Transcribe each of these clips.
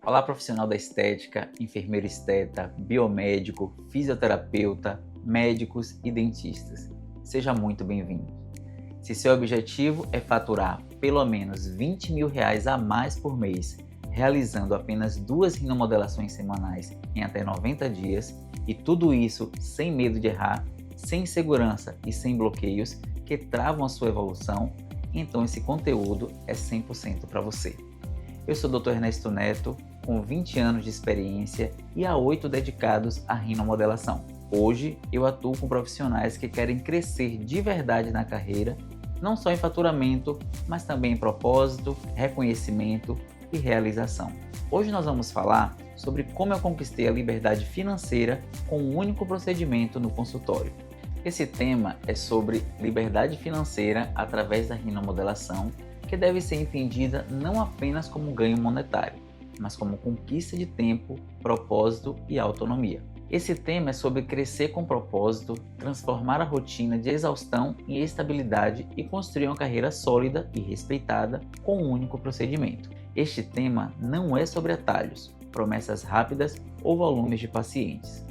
Olá, profissional da estética, enfermeiro esteta, biomédico, fisioterapeuta, médicos e dentistas. Seja muito bem-vindo. Se seu objetivo é faturar pelo menos R$ 20.000 a mais por mês, realizando apenas 2 rinomodelações semanais em até 90 dias, e tudo isso sem medo de errar, sem insegurança e sem bloqueios que travam a sua evolução, então esse conteúdo é 100% para você. Eu sou o Dr. Ernesto Neto, com 20 anos de experiência e há 8 dedicados à rinomodelação. Hoje eu atuo com profissionais que querem crescer de verdade na carreira, não só em faturamento, mas também em propósito, reconhecimento e realização. Hoje nós vamos falar sobre como eu conquistei a liberdade financeira com um único procedimento no consultório. Esse tema é sobre liberdade financeira através da rinomodelação, que deve ser entendida não apenas como ganho monetário, mas como conquista de tempo, propósito e autonomia. Esse tema é sobre crescer com propósito, transformar a rotina de exaustão em estabilidade e construir uma carreira sólida e respeitada com um único procedimento. Este tema não é sobre atalhos, promessas rápidas ou volumes de pacientes.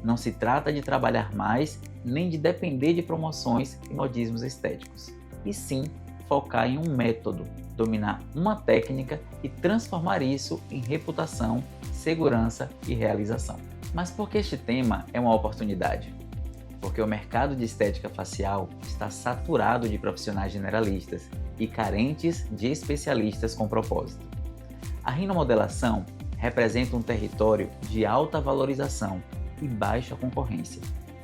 Não se trata de trabalhar mais, nem de depender de promoções e modismos estéticos, e sim focar em um método, dominar uma técnica e transformar isso em reputação, segurança e realização. Mas por que este tema é uma oportunidade? Porque o mercado de estética facial está saturado de profissionais generalistas e carentes de especialistas com propósito. A rinomodelação representa um território de alta valorização e baixa concorrência,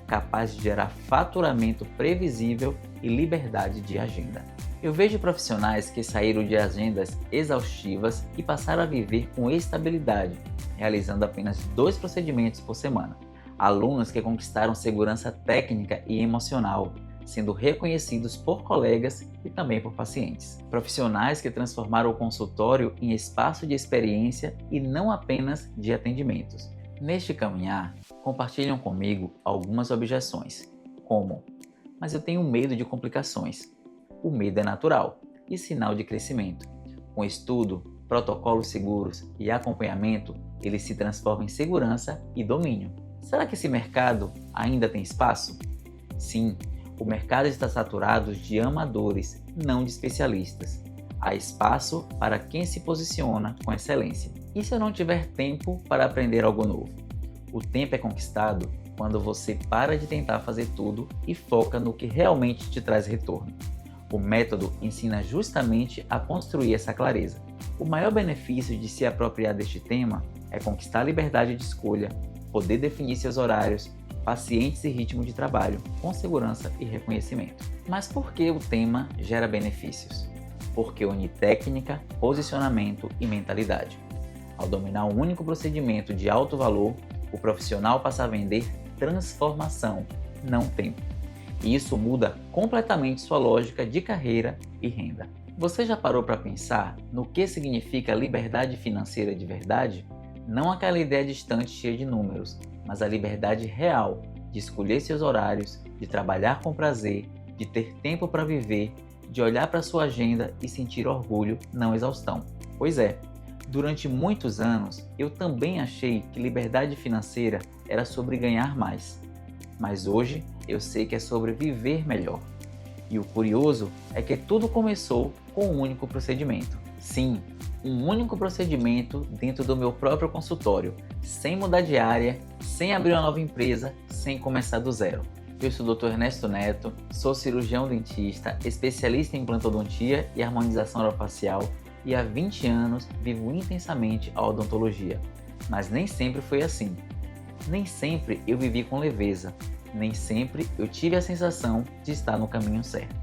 capaz de gerar faturamento previsível e liberdade de agenda. Eu vejo profissionais que saíram de agendas exaustivas e passaram a viver com estabilidade, realizando apenas 2 procedimentos por semana. Alunos que conquistaram segurança técnica e emocional, sendo reconhecidos por colegas e também por pacientes. Profissionais que transformaram o consultório em espaço de experiência e não apenas de atendimentos. Neste caminhar, compartilham comigo algumas objeções, como: mas eu tenho medo de complicações. O medo é natural e sinal de crescimento. Com estudo, protocolos seguros e acompanhamento, ele se transforma em segurança e domínio. Será que esse mercado ainda tem espaço? Sim, o mercado está saturado de amadores, não de especialistas. Há espaço para quem se posiciona com excelência. E se eu não tiver tempo para aprender algo novo? O tempo é conquistado quando você para de tentar fazer tudo e foca no que realmente te traz retorno. O método ensina justamente a construir essa clareza. O maior benefício de se apropriar deste tema é conquistar a liberdade de escolha, poder definir seus horários, pacientes e ritmo de trabalho, com segurança e reconhecimento. Mas por que o tema gera benefícios? Porque une técnica, posicionamento e mentalidade. Ao dominar um único procedimento de alto valor, o profissional passa a vender transformação, não tempo. E isso muda completamente sua lógica de carreira e renda. Você já parou para pensar no que significa liberdade financeira de verdade? Não aquela ideia distante cheia de números, mas a liberdade real de escolher seus horários, de trabalhar com prazer, de ter tempo para viver, de olhar para sua agenda e sentir orgulho, não exaustão. Pois é, durante muitos anos eu também achei que liberdade financeira era sobre ganhar mais. Mas hoje eu sei que é sobre viver melhor. E o curioso é que tudo começou com um único procedimento. Sim, um único procedimento dentro do meu próprio consultório, sem mudar de área, sem abrir uma nova empresa, sem começar do zero. Eu sou o Dr. Ernesto Neto, sou cirurgião dentista, especialista em implantodontia e harmonização orofacial e há 20 anos vivo intensamente a odontologia. Mas nem sempre foi assim. Nem sempre eu vivi com leveza, nem sempre eu tive a sensação de estar no caminho certo.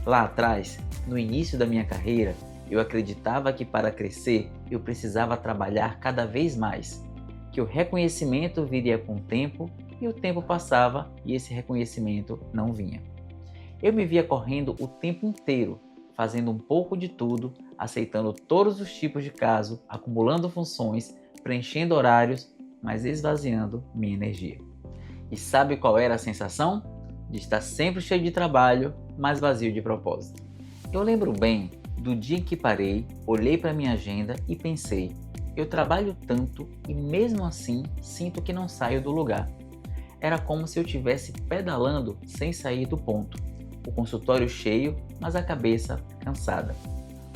Lá atrás, no início da minha carreira, eu acreditava que para crescer eu precisava trabalhar cada vez mais, que o reconhecimento viria com o tempo e o tempo passava e esse reconhecimento não vinha. Eu me via correndo o tempo inteiro, fazendo um pouco de tudo, aceitando todos os tipos de caso, acumulando funções, preenchendo horários, mas esvaziando minha energia. E sabe qual era a sensação? De estar sempre cheio de trabalho, mas vazio de propósito. Eu lembro bem do dia em que parei, olhei para minha agenda e pensei: Eu trabalho tanto e mesmo assim sinto que não saio do lugar. Era como se eu estivesse pedalando sem sair do ponto. O consultório cheio, mas a cabeça cansada.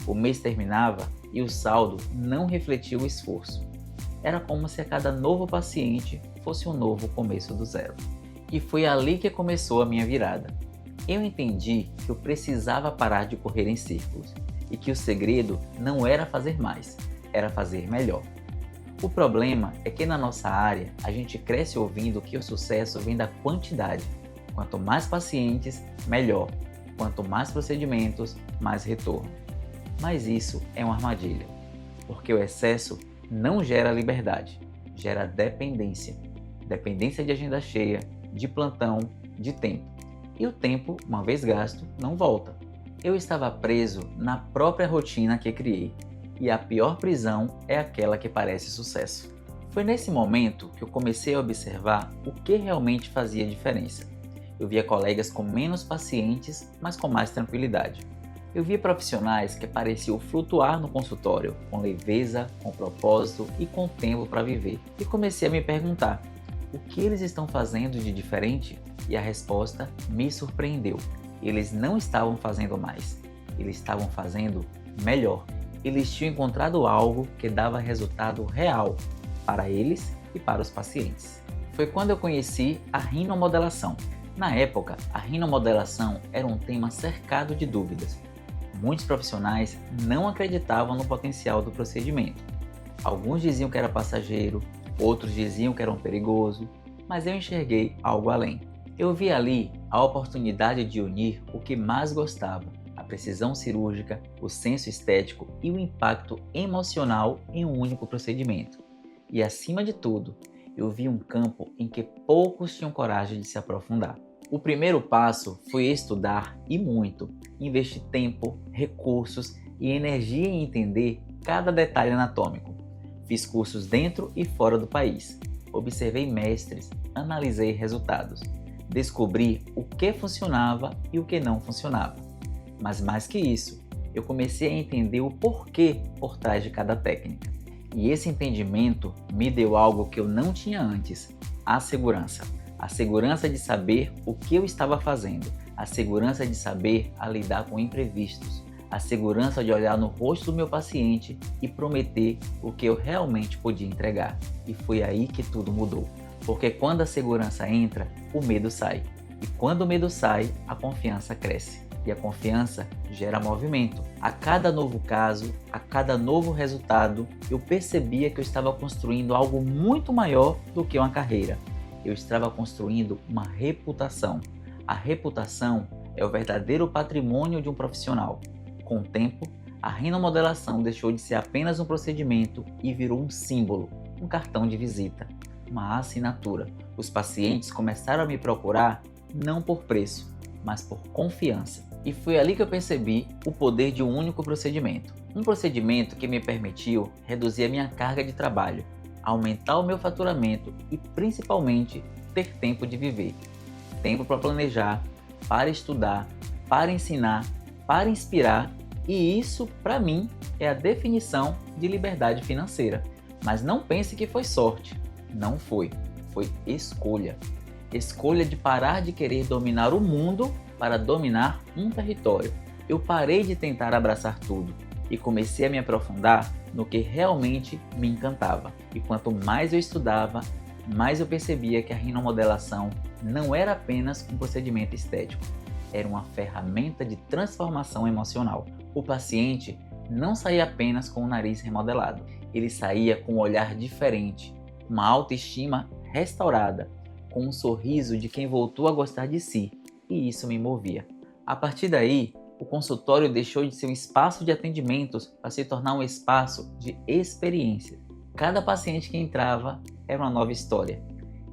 O mês terminava e o saldo não refletia o esforço. Era como se a cada novo paciente fosse um novo começo do zero. E foi ali que começou a minha virada. Eu entendi que eu precisava parar de correr em círculos e que o segredo não era fazer mais, era fazer melhor. O problema é que na nossa área a gente cresce ouvindo que o sucesso vem da quantidade. Quanto mais pacientes, melhor. Quanto mais procedimentos, mais retorno. Mas isso é uma armadilha, porque o excesso não gera liberdade, gera dependência. Dependência de agenda cheia, de plantão, de tempo. E o tempo, uma vez gasto, não volta. Eu estava preso na própria rotina que criei. E a pior prisão é aquela que parece sucesso. Foi nesse momento que eu comecei a observar o que realmente fazia diferença. Eu via colegas com menos pacientes, mas com mais tranquilidade. Eu via profissionais que pareciam flutuar no consultório, com leveza, com propósito e com tempo para viver. E comecei a me perguntar, o que eles estão fazendo de diferente? E a resposta me surpreendeu. Eles não estavam fazendo mais, eles estavam fazendo melhor. Eles tinham encontrado algo que dava resultado real para eles e para os pacientes. Foi quando eu conheci a rinomodelação. Na época, a rinomodelação era um tema cercado de dúvidas. Muitos profissionais não acreditavam no potencial do procedimento. Alguns diziam que era passageiro, outros diziam que era um perigoso, mas eu enxerguei algo além. Eu vi ali a oportunidade de unir o que mais gostava, a precisão cirúrgica, o senso estético e o impacto emocional em um único procedimento. E acima de tudo, eu vi um campo em que poucos tinham coragem de se aprofundar. O primeiro passo foi estudar e muito, investir tempo, recursos e energia em entender cada detalhe anatômico. Fiz cursos dentro e fora do país, observei mestres, analisei resultados, descobri o que funcionava e o que não funcionava. Mas mais que isso, eu comecei a entender o porquê por trás de cada técnica. E esse entendimento me deu algo que eu não tinha antes, a segurança. A segurança de saber o que eu estava fazendo, a segurança de saber a lidar com imprevistos, a segurança de olhar no rosto do meu paciente e prometer o que eu realmente podia entregar. E foi aí que tudo mudou. Porque quando a segurança entra, o medo sai. E quando o medo sai, a confiança cresce. E a confiança gera movimento. A cada novo caso, a cada novo resultado, eu percebia que eu estava construindo algo muito maior do que uma carreira. Eu estava construindo uma reputação. A reputação é o verdadeiro patrimônio de um profissional. Com o tempo, a rinomodelação deixou de ser apenas um procedimento e virou um símbolo, um cartão de visita, uma assinatura. Os pacientes começaram a me procurar não por preço, mas por confiança. E foi ali que eu percebi o poder de um único procedimento. Um procedimento que me permitiu reduzir a minha carga de trabalho, aumentar o meu faturamento e principalmente ter tempo de viver. Tempo para planejar, para estudar, para ensinar, para inspirar, e isso, para mim, é a definição de liberdade financeira. Mas não pense que foi sorte. Não foi. Foi escolha. Escolha de parar de querer dominar o mundo para dominar um território. Eu parei de tentar abraçar tudo e comecei a me aprofundar no que realmente me encantava. E quanto mais eu estudava, mais eu percebia que a rinomodelação não era apenas um procedimento estético, era uma ferramenta de transformação emocional. O paciente não saía apenas com o nariz remodelado, ele saía com um olhar diferente, uma autoestima restaurada, com um sorriso de quem voltou a gostar de si, e isso me movia. A partir daí, o consultório deixou de ser um espaço de atendimentos para se tornar um espaço de experiência. Cada paciente que entrava era uma nova história,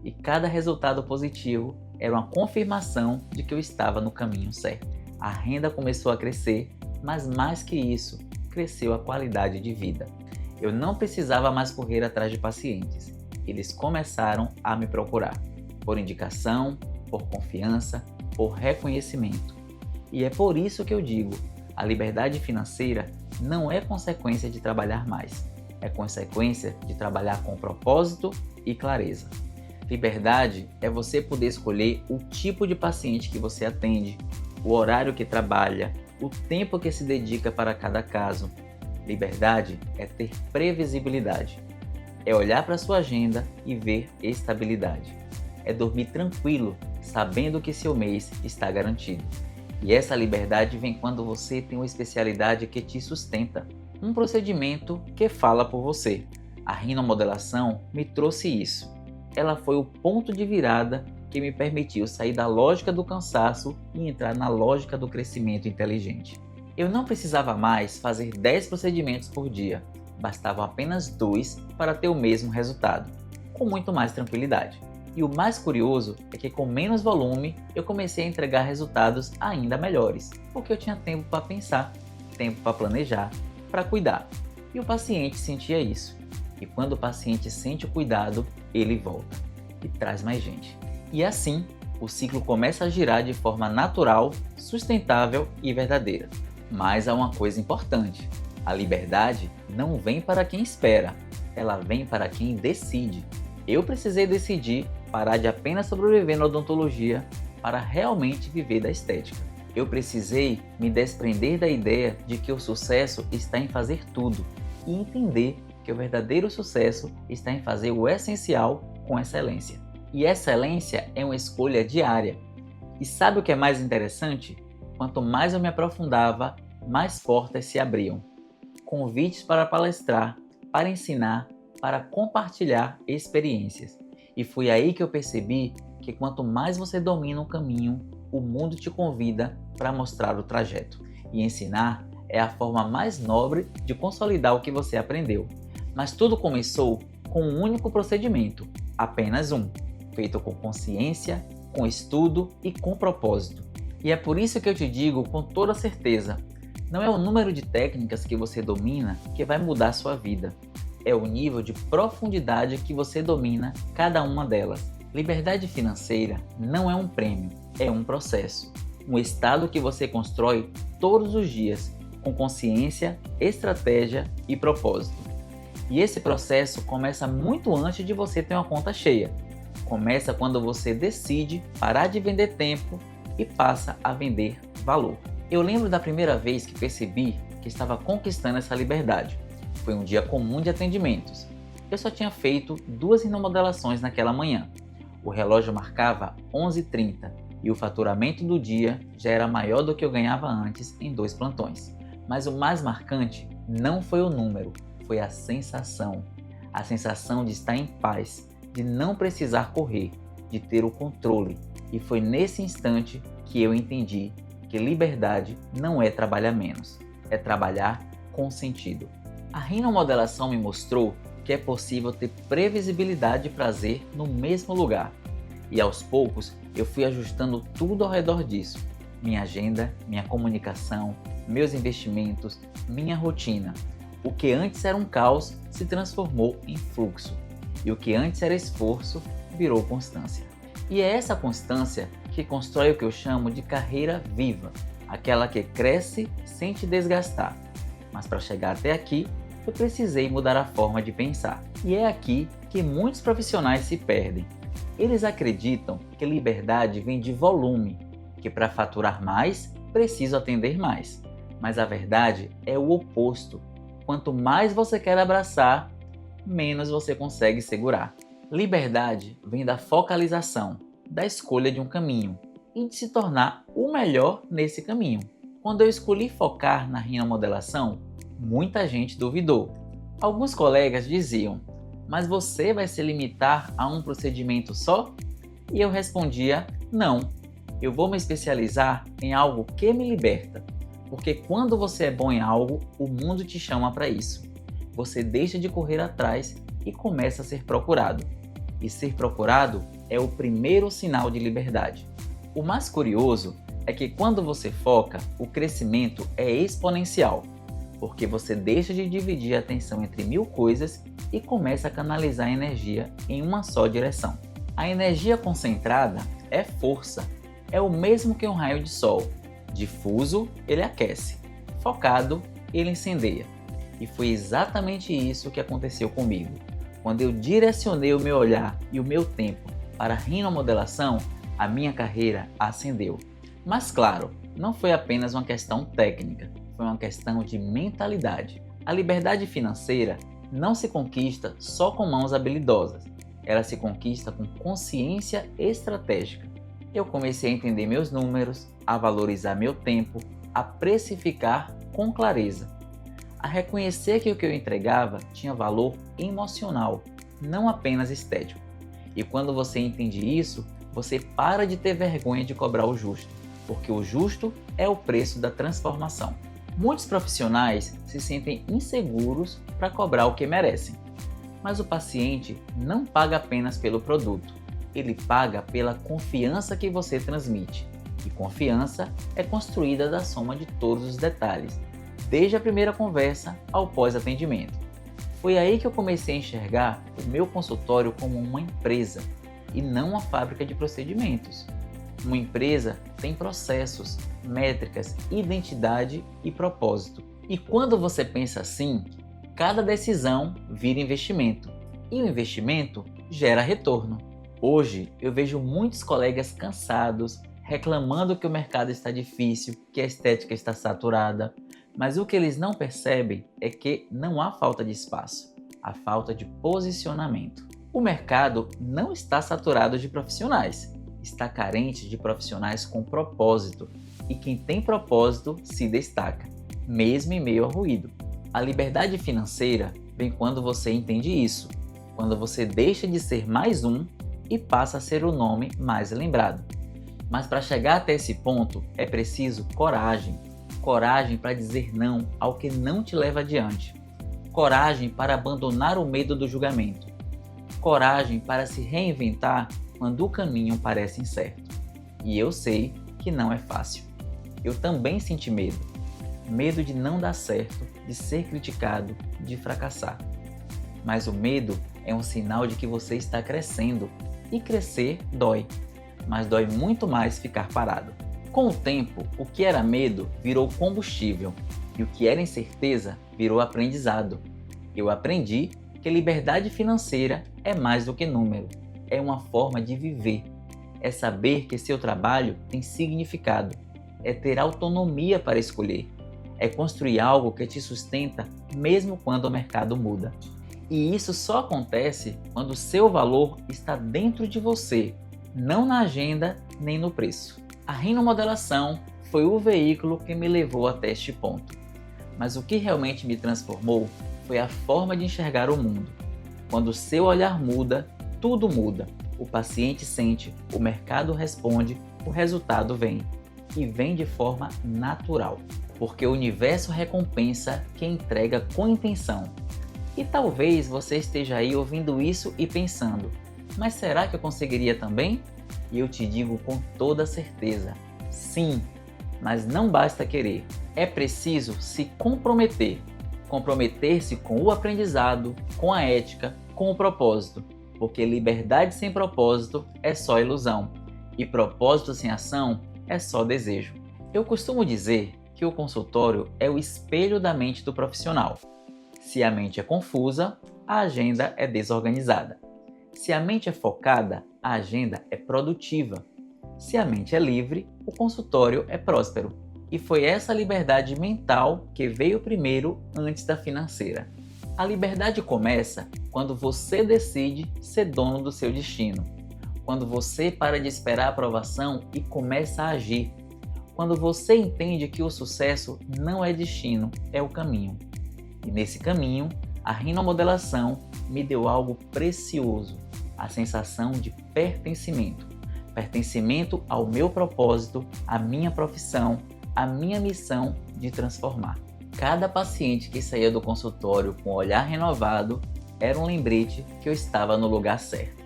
e cada resultado positivo era uma confirmação de que eu estava no caminho certo. A renda começou a crescer, mas mais que isso, cresceu a qualidade de vida. Eu não precisava mais correr atrás de pacientes. Eles começaram a me procurar, por indicação, por confiança, por reconhecimento. E é por isso que eu digo, a liberdade financeira não é consequência de trabalhar mais. é consequência de trabalhar com propósito e clareza. Liberdade é você poder escolher o tipo de paciente que você atende, o horário que trabalha, o tempo que se dedica para cada caso. Liberdade é ter previsibilidade. É olhar para sua agenda e ver estabilidade. É dormir tranquilo, sabendo que seu mês está garantido. E essa liberdade vem quando você tem uma especialidade que te sustenta, um procedimento que fala por você. A rinomodelação me trouxe isso. Ela foi o ponto de virada que me permitiu sair da lógica do cansaço e entrar na lógica do crescimento inteligente. Eu não precisava mais fazer 10 procedimentos por dia, bastavam apenas 2 para ter o mesmo resultado, com muito mais tranquilidade. E o mais curioso é que com menos volume eu comecei a entregar resultados ainda melhores, porque eu tinha tempo para pensar, tempo para planejar, para cuidar. E o paciente sentia isso. E quando o paciente sente o cuidado, ele volta e traz mais gente. E assim, o ciclo começa a girar de forma natural, sustentável e verdadeira. Mas há uma coisa importante: a liberdade não vem para quem espera, ela vem para quem decide. Eu precisei decidir parar de apenas sobreviver na odontologia para realmente viver da estética. Eu precisei me desprender da ideia de que o sucesso está em fazer tudo e entender que o verdadeiro sucesso está em fazer o essencial com excelência. E excelência é uma escolha diária. E sabe o que é mais interessante? Quanto mais eu me aprofundava, mais portas se abriam. Convites para palestrar, para ensinar, para compartilhar experiências. E foi aí que eu percebi que quanto mais você domina um caminho, o mundo te convida para mostrar o trajeto. E ensinar é a forma mais nobre de consolidar o que você aprendeu. Mas tudo começou com um único procedimento, apenas um, feito com consciência, com estudo e com propósito. E é por isso que eu te digo com toda certeza, não é o número de técnicas que você domina que vai mudar a sua vida. É o nível de profundidade que você domina cada uma delas. Liberdade financeira não é um prêmio, é um processo. Um estado que você constrói todos os dias, com consciência, estratégia e propósito. E esse processo começa muito antes de você ter uma conta cheia. Começa quando você decide parar de vender tempo e passa a vender valor. Eu lembro da primeira vez que percebi que estava conquistando essa liberdade. Foi um dia comum de atendimentos. Eu só tinha feito 2 rinomodelações naquela manhã. O relógio marcava 11h30 e o faturamento do dia já era maior do que eu ganhava antes em 2 plantões. Mas o mais marcante não foi o número, foi a sensação. A sensação de estar em paz, de não precisar correr, de ter o controle. E foi nesse instante que eu entendi que liberdade não é trabalhar menos, é trabalhar com sentido. A rinomodelação me mostrou que é possível ter previsibilidade e prazer no mesmo lugar. E aos poucos eu fui ajustando tudo ao redor disso. Minha agenda, minha comunicação, meus investimentos, minha rotina. O que antes era um caos se transformou em fluxo. E o que antes era esforço virou constância. E é essa constância que constrói o que eu chamo de carreira viva, aquela que cresce sem te desgastar. Mas para chegar até aqui, eu precisei mudar a forma de pensar. E é aqui que muitos profissionais se perdem. Eles acreditam que liberdade vem de volume, que para faturar mais, preciso atender mais. Mas a verdade é o oposto. Quanto mais você quer abraçar, menos você consegue segurar. Liberdade vem da focalização, da escolha de um caminho e de se tornar o melhor nesse caminho. Quando eu escolhi focar na rinomodelação, muita gente duvidou. Alguns colegas diziam: mas você vai se limitar a um procedimento só? E eu respondia: não, eu vou me especializar em algo que me liberta. Porque quando você é bom em algo, o mundo te chama para isso. Você deixa de correr atrás e começa a ser procurado. E ser procurado é o primeiro sinal de liberdade. O mais curioso é que quando você foca, o crescimento é exponencial, porque você deixa de dividir a atenção entre 1000 coisas e começa a canalizar a energia em uma só direção. A energia concentrada é força, é o mesmo que um raio de sol. Difuso, ele aquece. Focado, ele incendeia. E foi exatamente isso que aconteceu comigo. Quando eu direcionei o meu olhar e o meu tempo para a rinomodelação, a minha carreira ascendeu. Mas claro, não foi apenas uma questão técnica, foi uma questão de mentalidade. A liberdade financeira não se conquista só com mãos habilidosas, ela se conquista com consciência estratégica. Eu comecei a entender meus números, a valorizar meu tempo, a precificar com clareza, a reconhecer que o que eu entregava tinha valor emocional, não apenas estético. E quando você entende isso, você para de ter vergonha de cobrar o justo, porque o justo é o preço da transformação. Muitos profissionais se sentem inseguros para cobrar o que merecem, mas o paciente não paga apenas pelo produto, ele paga pela confiança que você transmite. E confiança é construída da soma de todos os detalhes, desde a primeira conversa ao pós-atendimento. Foi aí que eu comecei a enxergar o meu consultório como uma empresa e não uma fábrica de procedimentos. Uma empresa tem processos, métricas, identidade e propósito. E quando você pensa assim, cada decisão vira investimento e o investimento gera retorno. Hoje eu vejo muitos colegas cansados, reclamando que o mercado está difícil, que a estética está saturada, mas o que eles não percebem é que não há falta de espaço, há falta de posicionamento. O mercado não está saturado de profissionais, está carente de profissionais com propósito, e quem tem propósito se destaca, mesmo em meio ao ruído. A liberdade financeira vem quando você entende isso, quando você deixa de ser mais um e passa a ser o nome mais lembrado. Mas para chegar até esse ponto é preciso coragem. Coragem para dizer não ao que não te leva adiante. Coragem para abandonar o medo do julgamento. Coragem para se reinventar quando o caminho parece incerto. E eu sei que não é fácil. Eu também senti medo. Medo de não dar certo, de ser criticado, de fracassar. Mas o medo é um sinal de que você está crescendo. E crescer dói. Mas dói muito mais ficar parado. Com o tempo, o que era medo virou combustível e o que era incerteza virou aprendizado. Eu aprendi que liberdade financeira é mais do que número, é uma forma de viver, é saber que seu trabalho tem significado, é ter autonomia para escolher, é construir algo que te sustenta mesmo quando o mercado muda. E isso só acontece quando o seu valor está dentro de você, não na agenda nem no preço. A rinomodelação foi o veículo que me levou até este ponto. Mas o que realmente me transformou foi a forma de enxergar o mundo. Quando o seu olhar muda, tudo muda. O paciente sente, o mercado responde, o resultado vem. E vem de forma natural, porque o universo recompensa quem entrega com intenção. E talvez você esteja aí ouvindo isso e pensando, mas será que eu conseguiria também? E eu te digo com toda certeza, sim, mas não basta querer. É preciso se comprometer. Comprometer-se com o aprendizado, com a ética, com o propósito. Porque liberdade sem propósito é só ilusão. E propósito sem ação é só desejo. Eu costumo dizer que o consultório é o espelho da mente do profissional. Se a mente é confusa, a agenda é desorganizada. Se a mente é focada, a agenda é produtiva. Se a mente é livre, o consultório é próspero. E foi essa liberdade mental que veio primeiro antes da financeira. A liberdade começa quando você decide ser dono do seu destino. Quando você para de esperar a aprovação e começa a agir. Quando você entende que o sucesso não é destino, é o caminho. E nesse caminho, a rinomodelação me deu algo precioso, a sensação de pertencimento. Pertencimento ao meu propósito, à minha profissão, à minha missão de transformar. Cada paciente que saía do consultório com o olhar renovado era um lembrete que eu estava no lugar certo.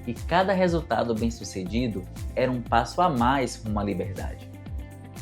E cada resultado bem-sucedido era um passo a mais rumo à liberdade.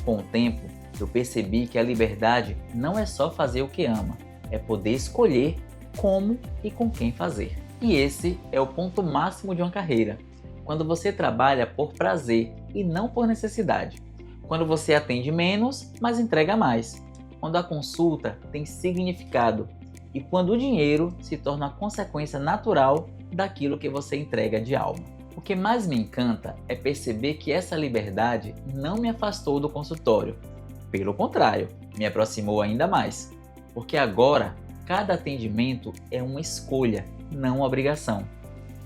Com o tempo, eu percebi que a liberdade não é só fazer o que ama, é poder escolher como e com quem fazer. E esse é o ponto máximo de uma carreira, quando você trabalha por prazer e não por necessidade. Quando você atende menos, mas entrega mais. Quando a consulta tem significado e quando o dinheiro se torna a consequência natural daquilo que você entrega de alma. O que mais me encanta é perceber que essa liberdade não me afastou do consultório. Pelo contrário, me aproximou ainda mais, porque agora cada atendimento é uma escolha, não uma obrigação.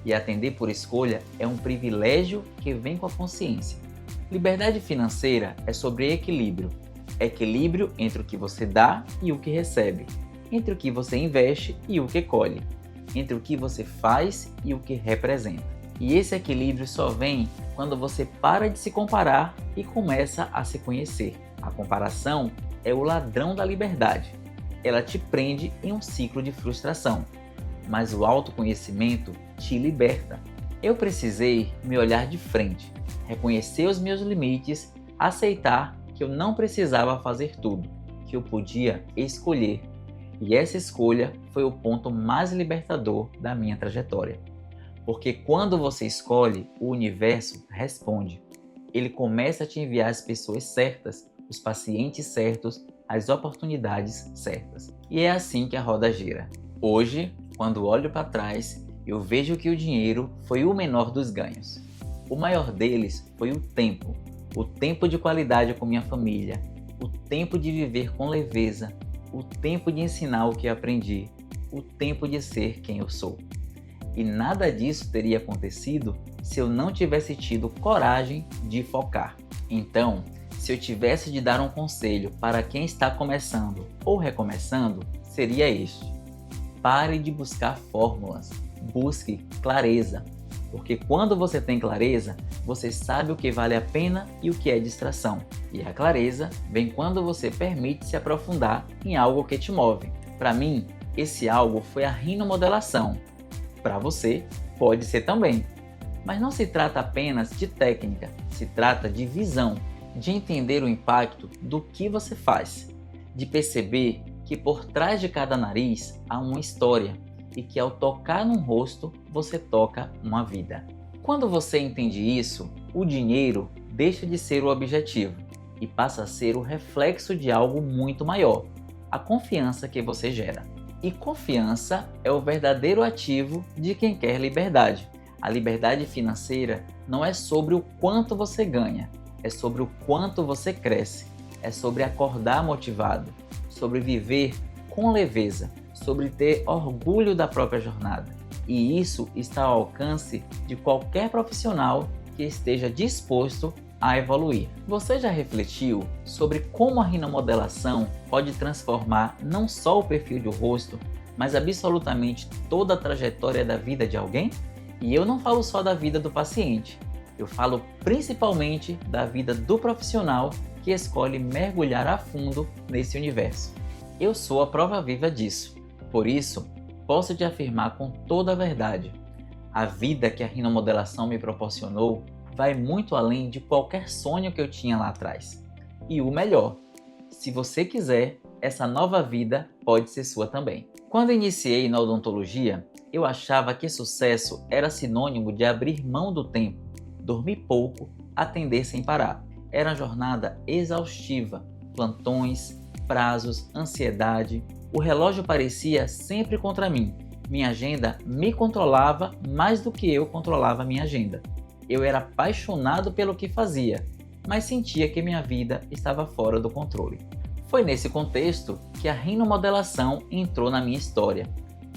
E atender por escolha é um privilégio que vem com a consciência. Liberdade financeira é sobre equilíbrio. Equilíbrio entre o que você dá e o que recebe, entre o que você investe e o que colhe, entre o que você faz e o que representa. E esse equilíbrio só vem quando você para de se comparar e começa a se conhecer. A comparação é o ladrão da liberdade. Ela te prende em um ciclo de frustração, mas o autoconhecimento te liberta. Eu precisei me olhar de frente, reconhecer os meus limites, aceitar que eu não precisava fazer tudo, que eu podia escolher. E essa escolha foi o ponto mais libertador da minha trajetória. Porque quando você escolhe, o universo responde. Ele começa a te enviar as pessoas certas, os pacientes certos, as oportunidades certas. E é assim que a roda gira. Hoje, quando olho para trás, eu vejo que o dinheiro foi o menor dos ganhos. O maior deles foi o tempo de qualidade com minha família, o tempo de viver com leveza, o tempo de ensinar o que aprendi, o tempo de ser quem eu sou. E nada disso teria acontecido se eu não tivesse tido coragem de focar. Então, se eu tivesse de dar um conselho para quem está começando ou recomeçando, seria este: pare de buscar fórmulas, busque clareza. Porque quando você tem clareza, você sabe o que vale a pena e o que é distração. E a clareza vem quando você permite se aprofundar em algo que te move. Para mim, esse algo foi a rinomodelação. Para você, pode ser também. Mas não se trata apenas de técnica, se trata de visão, de entender o impacto do que você faz, de perceber que por trás de cada nariz há uma história e que ao tocar num rosto, você toca uma vida. Quando você entende isso, o dinheiro deixa de ser o objetivo e passa a ser o reflexo de algo muito maior, a confiança que você gera. E confiança é o verdadeiro ativo de quem quer liberdade. A liberdade financeira não é sobre o quanto você ganha, é sobre o quanto você cresce, é sobre acordar motivado, sobre viver com leveza, sobre ter orgulho da própria jornada. E isso está ao alcance de qualquer profissional que esteja disposto a evoluir. Você já refletiu sobre como a rinomodelação pode transformar não só o perfil do rosto, mas absolutamente toda a trajetória da vida de alguém? E eu não falo só da vida do paciente, eu falo principalmente da vida do profissional que escolhe mergulhar a fundo nesse universo. Eu sou a prova viva disso, por isso posso te afirmar com toda a verdade: a vida que a rinomodelação me proporcionou vai muito além de qualquer sonho que eu tinha lá atrás. E o melhor, se você quiser, essa nova vida pode ser sua também. Quando iniciei na odontologia, eu achava que sucesso era sinônimo de abrir mão do tempo, dormir pouco, atender sem parar. Era uma jornada exaustiva, plantões, prazos, ansiedade. O relógio parecia sempre contra mim. Minha agenda me controlava mais do que eu controlava minha agenda. Eu era apaixonado pelo que fazia, mas sentia que minha vida estava fora do controle. Foi nesse contexto que a rinomodelação entrou na minha história,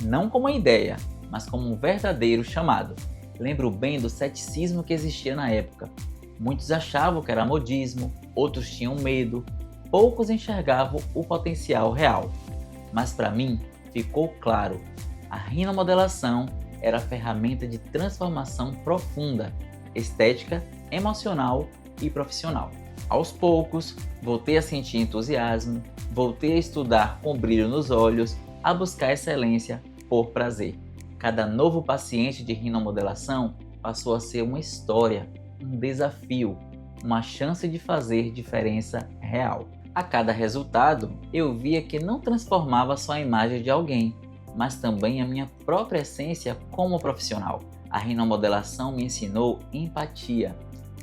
não como uma ideia, mas como um verdadeiro chamado. Lembro bem do ceticismo que existia na época. Muitos achavam que era modismo, outros tinham medo, poucos enxergavam o potencial real. Mas para mim ficou claro, a rinomodelação era a ferramenta de transformação profunda, estética, emocional e profissional. Aos poucos, voltei a sentir entusiasmo, voltei a estudar com brilho nos olhos, a buscar excelência por prazer. Cada novo paciente de rinomodelação passou a ser uma história, um desafio, uma chance de fazer diferença real. A cada resultado, eu via que não transformava só a imagem de alguém, mas também a minha própria essência como profissional. A rinomodelação me ensinou empatia.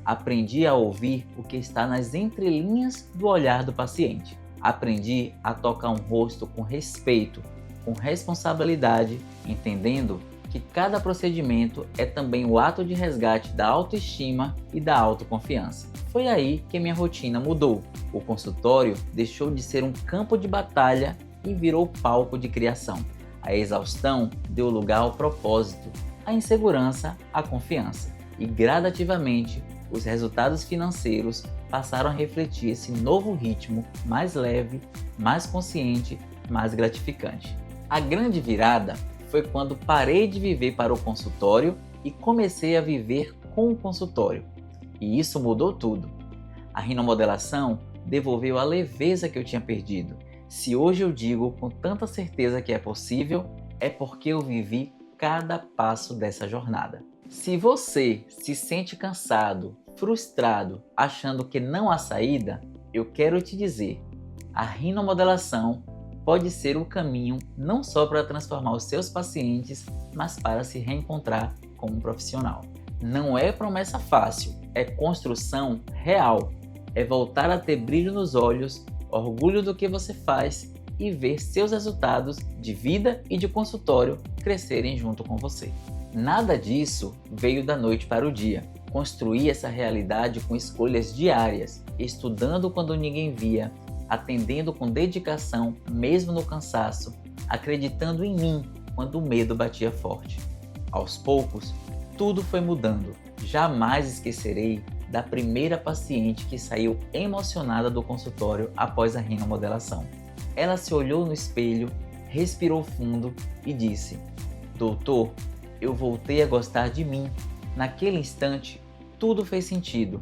Aprendi a ouvir o que está nas entrelinhas do olhar do paciente. Aprendi a tocar um rosto com respeito, com responsabilidade, entendendo que cada procedimento é também o ato de resgate da autoestima e da autoconfiança. Foi aí que minha rotina mudou. O consultório deixou de ser um campo de batalha e virou palco de criação. A exaustão deu lugar ao propósito, a insegurança à confiança. E gradativamente, os resultados financeiros passaram a refletir esse novo ritmo mais leve, mais consciente, mais gratificante. A grande virada foi quando parei de viver para o consultório e comecei a viver com o consultório. E isso mudou tudo. A rinomodelação devolveu a leveza que eu tinha perdido. Se hoje eu digo com tanta certeza que é possível, é porque eu vivi cada passo dessa jornada. Se você se sente cansado, frustrado, achando que não há saída, eu quero te dizer, a rinomodelação pode ser o caminho não só para transformar os seus pacientes, mas para se reencontrar como um profissional. Não é promessa fácil, é construção real. É voltar a ter brilho nos olhos, orgulho do que você faz e ver seus resultados de vida e de consultório crescerem junto com você. Nada disso veio da noite para o dia. Construí essa realidade com escolhas diárias, estudando quando ninguém via, atendendo com dedicação, mesmo no cansaço, acreditando em mim quando o medo batia forte. Aos poucos, tudo foi mudando. Jamais esquecerei da primeira paciente que saiu emocionada do consultório após a rinomodelação. Ela se olhou no espelho, respirou fundo e disse: "Doutor, eu voltei a gostar de mim." Naquele instante, tudo fez sentido.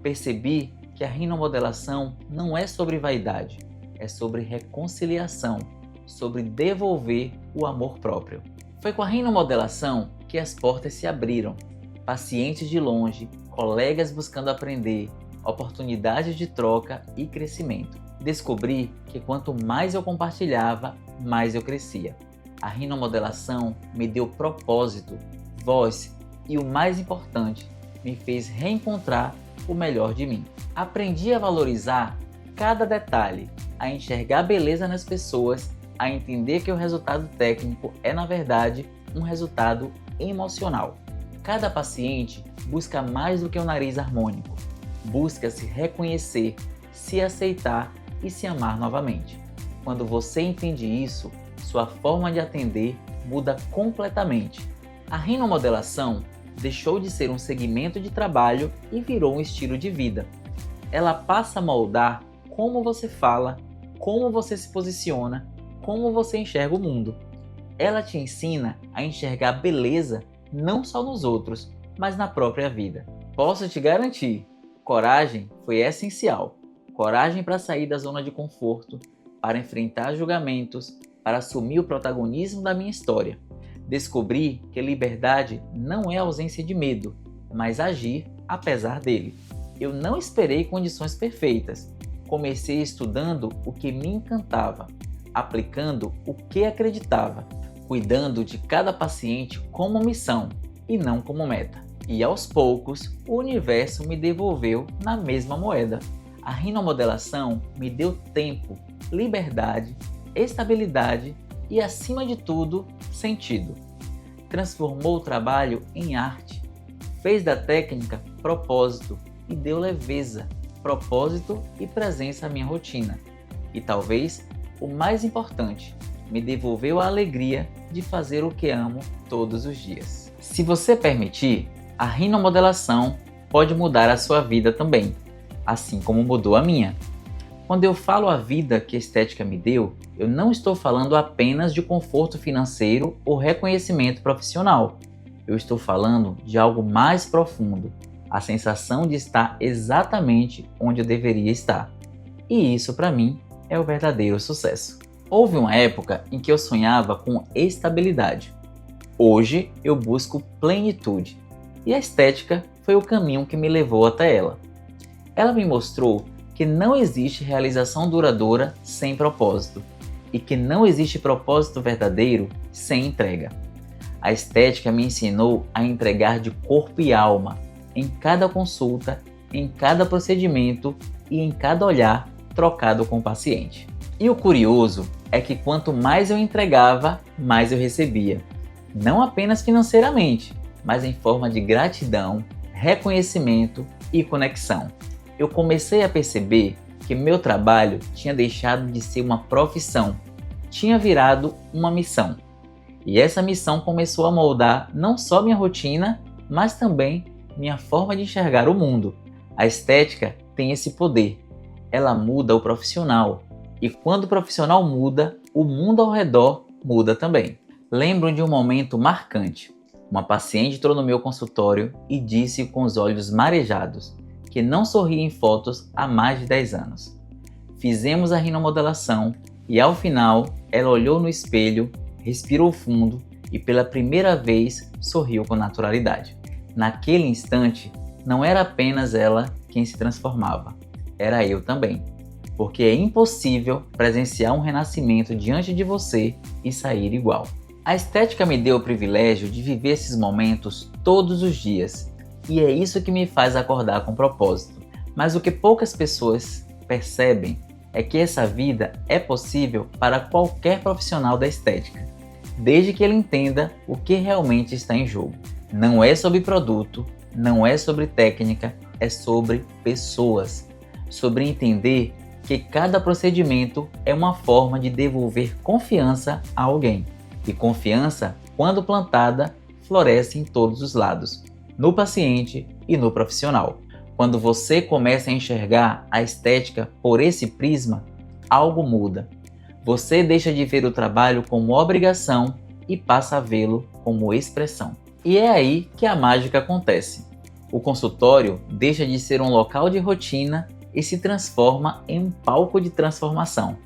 Percebi que a rinomodelação não é sobre vaidade, é sobre reconciliação, sobre devolver o amor próprio. Foi com a rinomodelação que as portas se abriram. Pacientes de longe, colegas buscando aprender, oportunidades de troca e crescimento. Descobri que quanto mais eu compartilhava, mais eu crescia. A rinomodelação me deu propósito, voz e, o mais importante, me fez reencontrar o melhor de mim. Aprendi a valorizar cada detalhe, a enxergar beleza nas pessoas, a entender que o resultado técnico é, na verdade, um resultado emocional. Cada paciente busca mais do que o nariz harmônico. Busca se reconhecer, se aceitar e se amar novamente. Quando você entende isso, sua forma de atender muda completamente. A rinomodelação deixou de ser um segmento de trabalho e virou um estilo de vida. Ela passa a moldar como você fala, como você se posiciona, como você enxerga o mundo. Ela te ensina a enxergar beleza não só nos outros, mas na própria vida. Posso te garantir, coragem foi essencial. Coragem para sair da zona de conforto, para enfrentar julgamentos, para assumir o protagonismo da minha história. Descobri que liberdade não é ausência de medo, mas agir apesar dele. Eu não esperei condições perfeitas. Comecei estudando o que me encantava, aplicando o que acreditava, cuidando de cada paciente como missão e não como meta. E aos poucos, o universo me devolveu na mesma moeda. A rinomodelação me deu tempo, liberdade, estabilidade e, acima de tudo, sentido. Transformou o trabalho em arte, fez da técnica propósito e deu leveza, propósito e presença à minha rotina. E talvez o mais importante, me devolveu a alegria de fazer o que amo todos os dias. Se você permitir, a rinomodelação pode mudar a sua vida também, assim como mudou a minha. Quando eu falo a vida que a estética me deu, eu não estou falando apenas de conforto financeiro ou reconhecimento profissional. Eu estou falando de algo mais profundo, a sensação de estar exatamente onde eu deveria estar. E isso, para mim, é o verdadeiro sucesso. Houve uma época em que eu sonhava com estabilidade. Hoje eu busco plenitude. E a estética foi o caminho que me levou até ela. Ela me mostrou que não existe realização duradoura sem propósito e que não existe propósito verdadeiro sem entrega. A estética me ensinou a entregar de corpo e alma em cada consulta, em cada procedimento e em cada olhar trocado com o paciente. E o curioso é que quanto mais eu entregava, mais eu recebia. Não apenas financeiramente, mas em forma de gratidão, reconhecimento e conexão. Eu comecei a perceber que meu trabalho tinha deixado de ser uma profissão, tinha virado uma missão. E essa missão começou a moldar não só minha rotina, mas também minha forma de enxergar o mundo. A estética tem esse poder. Ela muda o profissional. E quando o profissional muda, o mundo ao redor muda também. Lembro de um momento marcante. Uma paciente entrou no meu consultório e disse com os olhos marejados que não sorria em fotos há mais de 10 anos. Fizemos a rinomodelação e ao final ela olhou no espelho, respirou fundo e pela primeira vez sorriu com naturalidade. Naquele instante, não era apenas ela quem se transformava, era eu também. Porque é impossível presenciar um renascimento diante de você e sair igual. A estética me deu o privilégio de viver esses momentos todos os dias, e é isso que me faz acordar com propósito. Mas o que poucas pessoas percebem é que essa vida é possível para qualquer profissional da estética, desde que ele entenda o que realmente está em jogo. Não é sobre produto, não é sobre técnica, é sobre pessoas, sobre entender que cada procedimento é uma forma de devolver confiança a alguém. E confiança, quando plantada, floresce em todos os lados, no paciente e no profissional. Quando você começa a enxergar a estética por esse prisma, algo muda. Você deixa de ver o trabalho como obrigação e passa a vê-lo como expressão. E é aí que a mágica acontece. O consultório deixa de ser um local de rotina e se transforma em um palco de transformação.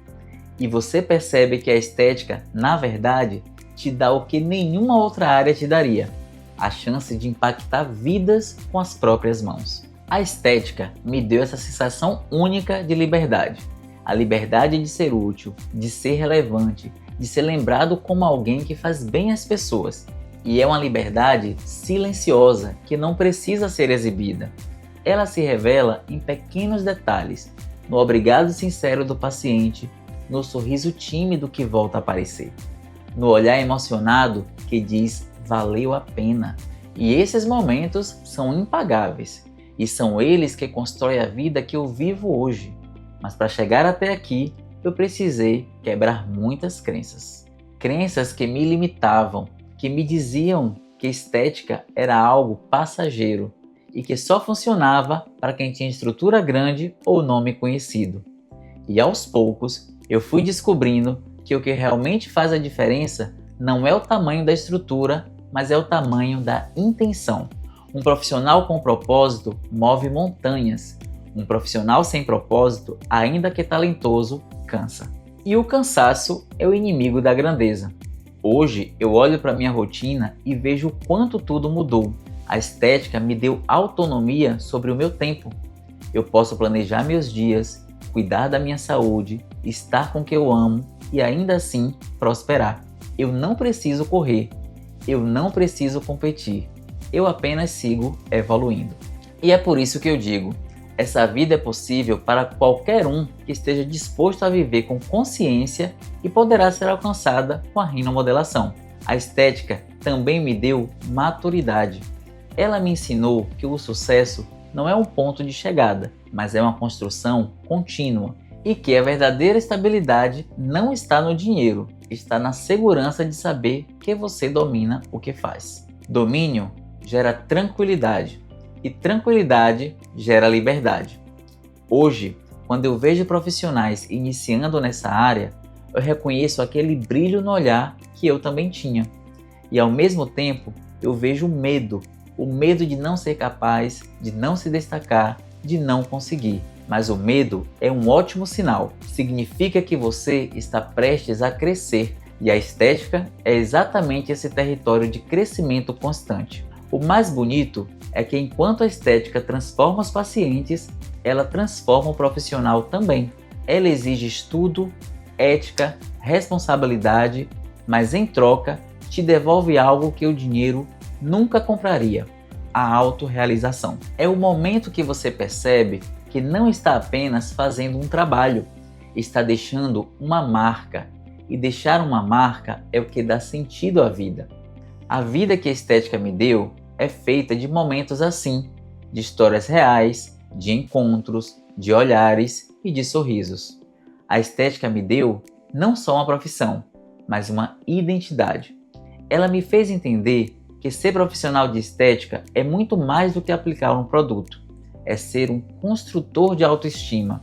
E você percebe que a estética, na verdade, te dá o que nenhuma outra área te daria: a chance de impactar vidas com as próprias mãos. A estética me deu essa sensação única de liberdade. A liberdade de ser útil, de ser relevante, de ser lembrado como alguém que faz bem às pessoas. E é uma liberdade silenciosa que não precisa ser exibida. Ela se revela em pequenos detalhes, no obrigado sincero do paciente, no sorriso tímido que volta a aparecer, no olhar emocionado que diz valeu a pena. E esses momentos são impagáveis, e são eles que constroem a vida que eu vivo hoje. Mas para chegar até aqui, eu precisei quebrar muitas crenças. Crenças que me limitavam, que me diziam que estética era algo passageiro, e que só funcionava para quem tinha estrutura grande ou nome conhecido. E aos poucos eu fui descobrindo que o que realmente faz a diferença não é o tamanho da estrutura, mas é o tamanho da intenção. Um profissional com propósito move montanhas. Um profissional sem propósito, ainda que talentoso, cansa. E o cansaço é o inimigo da grandeza. Hoje eu olho para minha rotina e vejo o quanto tudo mudou. A estética me deu autonomia sobre o meu tempo. Eu posso planejar meus dias, cuidar da minha saúde, estar com o que eu amo e ainda assim prosperar. Eu não preciso correr, eu não preciso competir, eu apenas sigo evoluindo. E é por isso que eu digo, essa vida é possível para qualquer um que esteja disposto a viver com consciência e poderá ser alcançada com a rinomodelação. A estética também me deu maturidade. Ela me ensinou que o sucesso não é um ponto de chegada, mas é uma construção contínua e que a verdadeira estabilidade não está no dinheiro, está na segurança de saber que você domina o que faz. Domínio gera tranquilidade e tranquilidade gera liberdade. Hoje, quando eu vejo profissionais iniciando nessa área, eu reconheço aquele brilho no olhar que eu também tinha. E ao mesmo tempo, eu vejo o medo de não ser capaz, de não se destacar, de não conseguir. Mas o medo é um ótimo sinal. Significa que você está prestes a crescer. E a estética é exatamente esse território de crescimento constante. O mais bonito é que enquanto a estética transforma os pacientes, ela transforma o profissional também. Ela exige estudo, ética, responsabilidade, mas em troca te devolve algo que o dinheiro nunca compraria: a autorrealização. É o momento que você percebe que não está apenas fazendo um trabalho, está deixando uma marca. E deixar uma marca é o que dá sentido à vida. A vida que a estética me deu é feita de momentos assim, de histórias reais, de encontros, de olhares e de sorrisos. A estética me deu não só uma profissão, mas uma identidade. Ela me fez entender que ser profissional de estética é muito mais do que aplicar um produto. É ser um construtor de autoestima.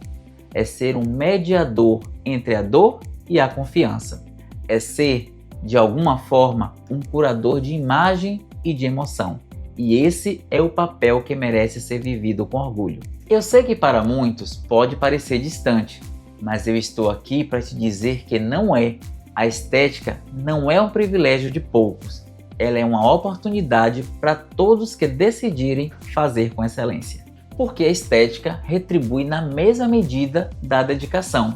É ser um mediador entre a dor e a confiança. É ser, de alguma forma, um curador de imagem e de emoção. E esse é o papel que merece ser vivido com orgulho. Eu sei que para muitos pode parecer distante, mas eu estou aqui para te dizer que não é. A estética não é um privilégio de poucos. Ela é uma oportunidade para todos que decidirem fazer com excelência. Porque a estética retribui na mesma medida da dedicação.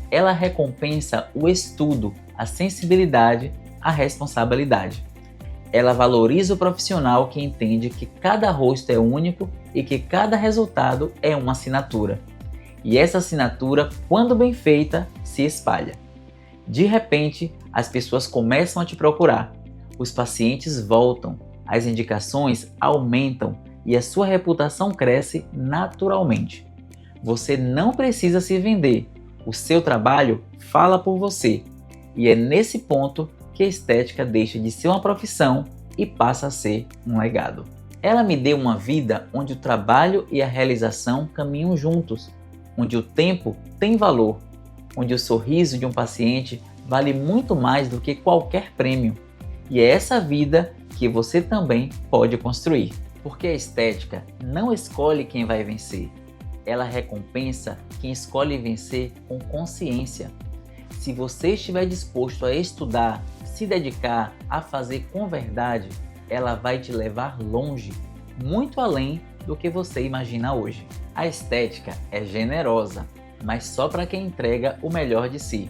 Ela recompensa o estudo, a sensibilidade, a responsabilidade. Ela valoriza o profissional que entende que cada rosto é único e que cada resultado é uma assinatura. E essa assinatura, quando bem feita, se espalha. De repente, as pessoas começam a te procurar, os pacientes voltam, as indicações aumentam e a sua reputação cresce naturalmente. Você não precisa se vender, o seu trabalho fala por você. E é nesse ponto que a estética deixa de ser uma profissão e passa a ser um legado. Ela me deu uma vida onde o trabalho e a realização caminham juntos, onde o tempo tem valor, onde o sorriso de um paciente vale muito mais do que qualquer prêmio. E é essa vida que você também pode construir. Porque a estética não escolhe quem vai vencer, ela recompensa quem escolhe vencer com consciência. Se você estiver disposto a estudar, se dedicar a fazer com verdade, ela vai te levar longe, muito além do que você imagina hoje. A estética é generosa, mas só para quem entrega o melhor de si.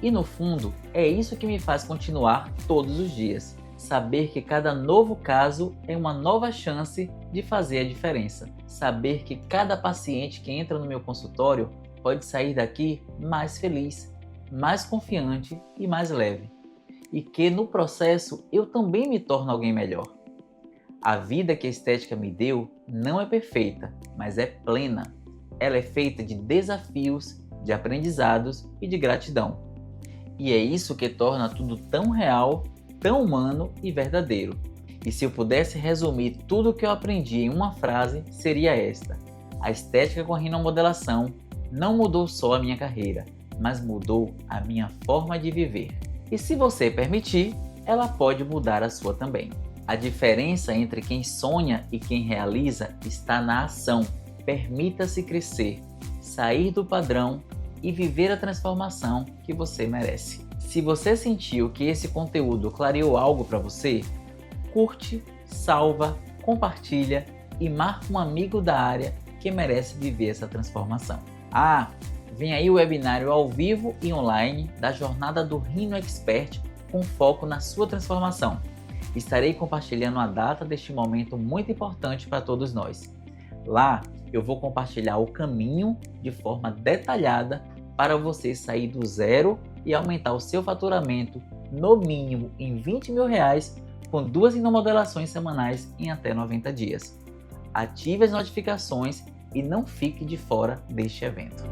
E no fundo, é isso que me faz continuar todos os dias. Saber que cada novo caso é uma nova chance de fazer a diferença. Saber que cada paciente que entra no meu consultório pode sair daqui mais feliz, mais confiante e mais leve. E que no processo eu também me torno alguém melhor. A vida que a estética me deu não é perfeita, mas é plena. Ela é feita de desafios, de aprendizados e de gratidão. E é isso que torna tudo tão real, tão humano e verdadeiro. E se eu pudesse resumir tudo o que eu aprendi em uma frase, seria esta: a estética com a rinomodelação não mudou só a minha carreira, mas mudou a minha forma de viver. E se você permitir, ela pode mudar a sua também. A diferença entre quem sonha e quem realiza está na ação. Permita-se crescer, sair do padrão e viver a transformação que você merece. Se você sentiu que esse conteúdo clareou algo para você, curte, salva, compartilha e marca um amigo da área que merece viver essa transformação. Vem aí o webinário ao vivo e online da jornada do Rhino Expert com foco na sua transformação. Estarei compartilhando a data deste momento muito importante para todos nós. Lá eu vou compartilhar o caminho de forma detalhada para você sair do zero e aumentar o seu faturamento no mínimo em R$20 mil com 2 rinomodelações semanais em até 90 dias. Ative as notificações e não fique de fora deste evento.